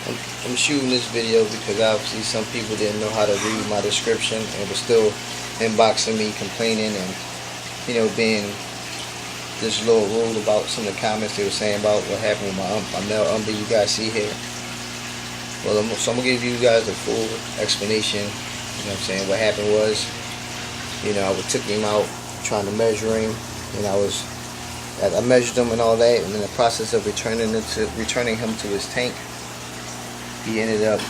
I'm shooting this video because obviously some people didn't know how to read my description and was still inboxing me complaining and, you know, being this little rude about some of the comments they were saying about what happened with my male Umbee you guys see here. Well, so I'm going to give you guys a full explanation. You know what I'm saying? What happened was, you know, I took him out trying to measure him, and I measured him and all that, and in the process of returning him to his tank, he ended up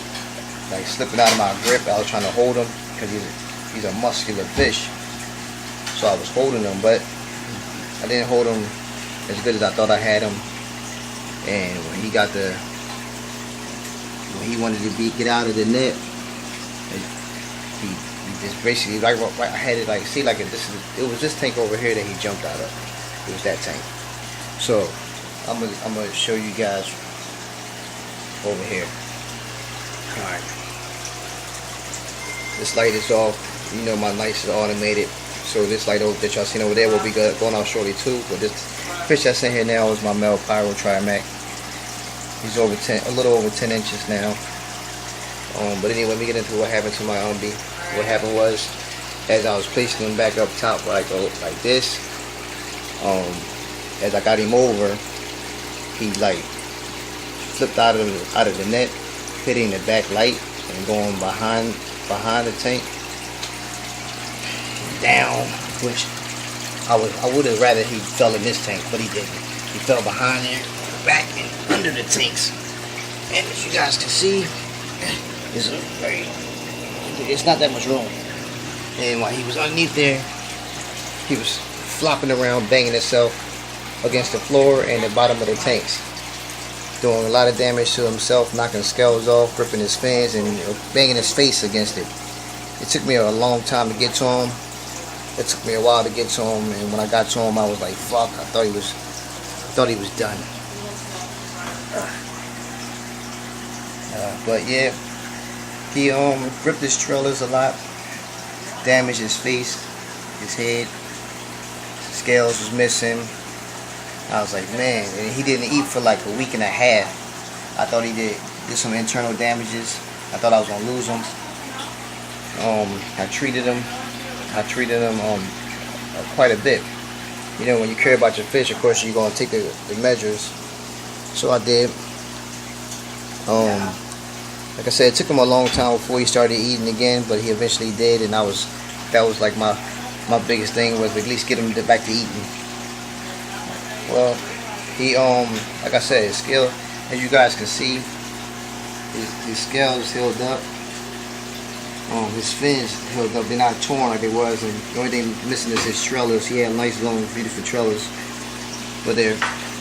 like slipping out of my grip. I was trying to hold him because he's a muscular fish, so I was holding him, but I didn't hold him as good as I thought I had him. And when he wanted to get out of the net, he just basically right I had it like, see, like it was this tank over here that he jumped out of. It was that tank. So I'm gonna show you guys over here. Alright, this light is off. You know my lights are automated, so this light over that y'all seen over there will be going off shortly too. But this fish that's in here now is my male pyro trimac. He's a little over 10 inches now. But anyway, let me get into what happened to my Umbee. What happened was, as I was placing him back up top like this, as I got him over, he like flipped out of the net, hitting the back light and going behind the tank down, which I would have rather he fell in this tank, but he didn't. He fell behind there, back and under the tanks, and as you guys can see, it's not that much room. And while he was underneath there, he was flopping around, banging himself against the floor and the bottom of the tanks, doing a lot of damage to himself, knocking scales off, ripping his fins, and banging his face against it. It took me a long time to get to him. It took me a while to get to him, and when I got to him, I was like, fuck, I thought he was done. But yeah, he ripped his trailers a lot, damaged his face, his head, scales was missing. I was like, man, and he didn't eat for like a week and a half. I thought he did some internal damages. I thought I was gonna lose him. I treated him quite a bit. You know, when you care about your fish, of course you're gonna take the measures. So I did. Like I said, it took him a long time before he started eating again, but he eventually did, and that was like my biggest thing, was at least get him back to eating. Well, he like I said, his scale, as you guys can see, his scales healed up. His fins healed up. They're not torn like it was, and the only thing missing is his trailers. He had nice, long, beautiful trailers, but they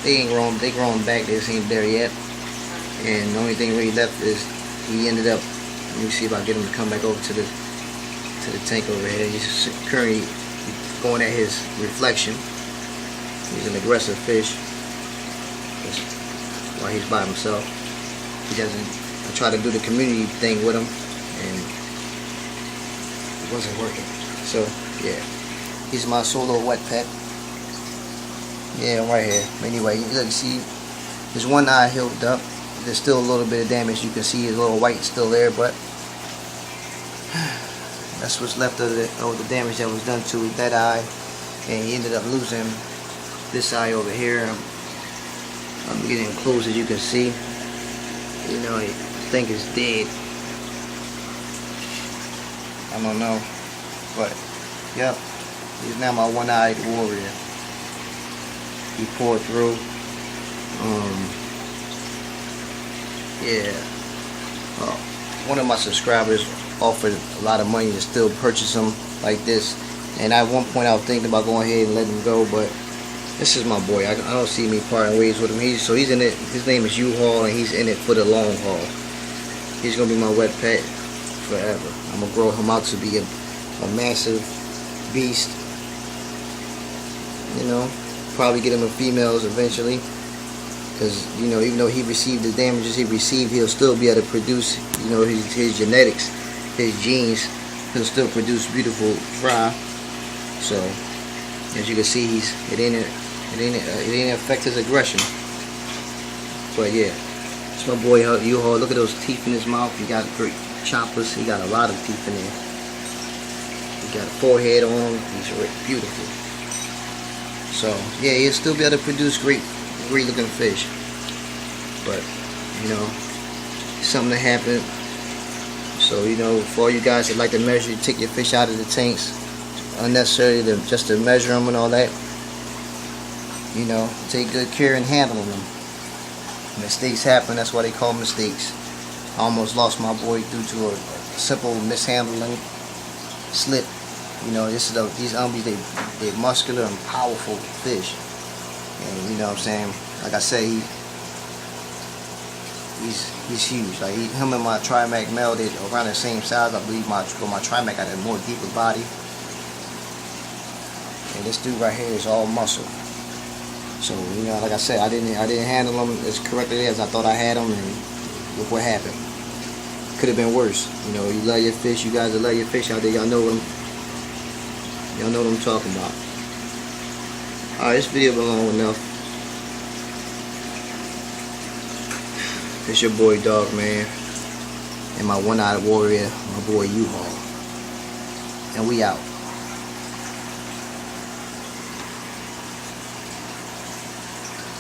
ain't grown. They growing back. They ain't there yet. And the only thing really left is he ended up. Let me see if I get him to come back over to the tank over here. He's currently going at his reflection. He's an aggressive fish. While he's by himself, he doesn't. I try to do the community thing with him, and it wasn't working. So yeah, he's my solo wet pet. Yeah, right here. Anyway, look, see, his one eye healed up. There's still a little bit of damage. You can see his little white still there, but that's what's left of the damage that was done to that eye. And he ended up losing this eye over here. I'm getting close, as you can see. You know, I think it's dead. I don't know, but yep, he's now my one-eyed warrior. He poured through. Yeah. One of my subscribers offered a lot of money to still purchase him like this, and at one point I was thinking about going ahead and letting him go, but this is my boy. I don't see me parting ways with him. He's in it. His name is U-Haul, and he's in it for the long haul. He's gonna be my wet pet forever. I'm gonna grow him out to be a massive beast. You know, probably get him a females eventually. Because, you know, even though he received the damages he received, he'll still be able to produce, you know, his genetics, his genes. He'll still produce beautiful fry. So, as you can see, it ain't affect his aggression. But yeah, It's my boy U-Haul. Look at those teeth in his mouth. He got great choppers. He got a lot of teeth in there. He got a forehead on him. He's beautiful. So yeah, he'll still be able to produce great looking fish. But you know, something that happened. So you know, for all you guys that like to measure, you take your fish out of the tanks unnecessarily just to measure them and all that. You know, take good care in handling them. Mistakes happen. That's why they call mistakes. I almost lost my boy due to a simple mishandling, slip. You know, these umbees, they muscular and powerful fish. And you know what I'm saying? Like I say, he's huge. Like him and my Trimac male, they around the same size. I believe my Trimac got a more deeper body. And this dude right here is all muscle. So you know, like I said, I didn't handle him as correctly as I thought I had him, and look what happened. Could have been worse. You know, you love your fish. You guys that love your fish out there, y'all know what I'm talking about. All right, this video been long enough. It's your boy Dog Man and my one-eyed warrior, my boy U-Haul, and we out.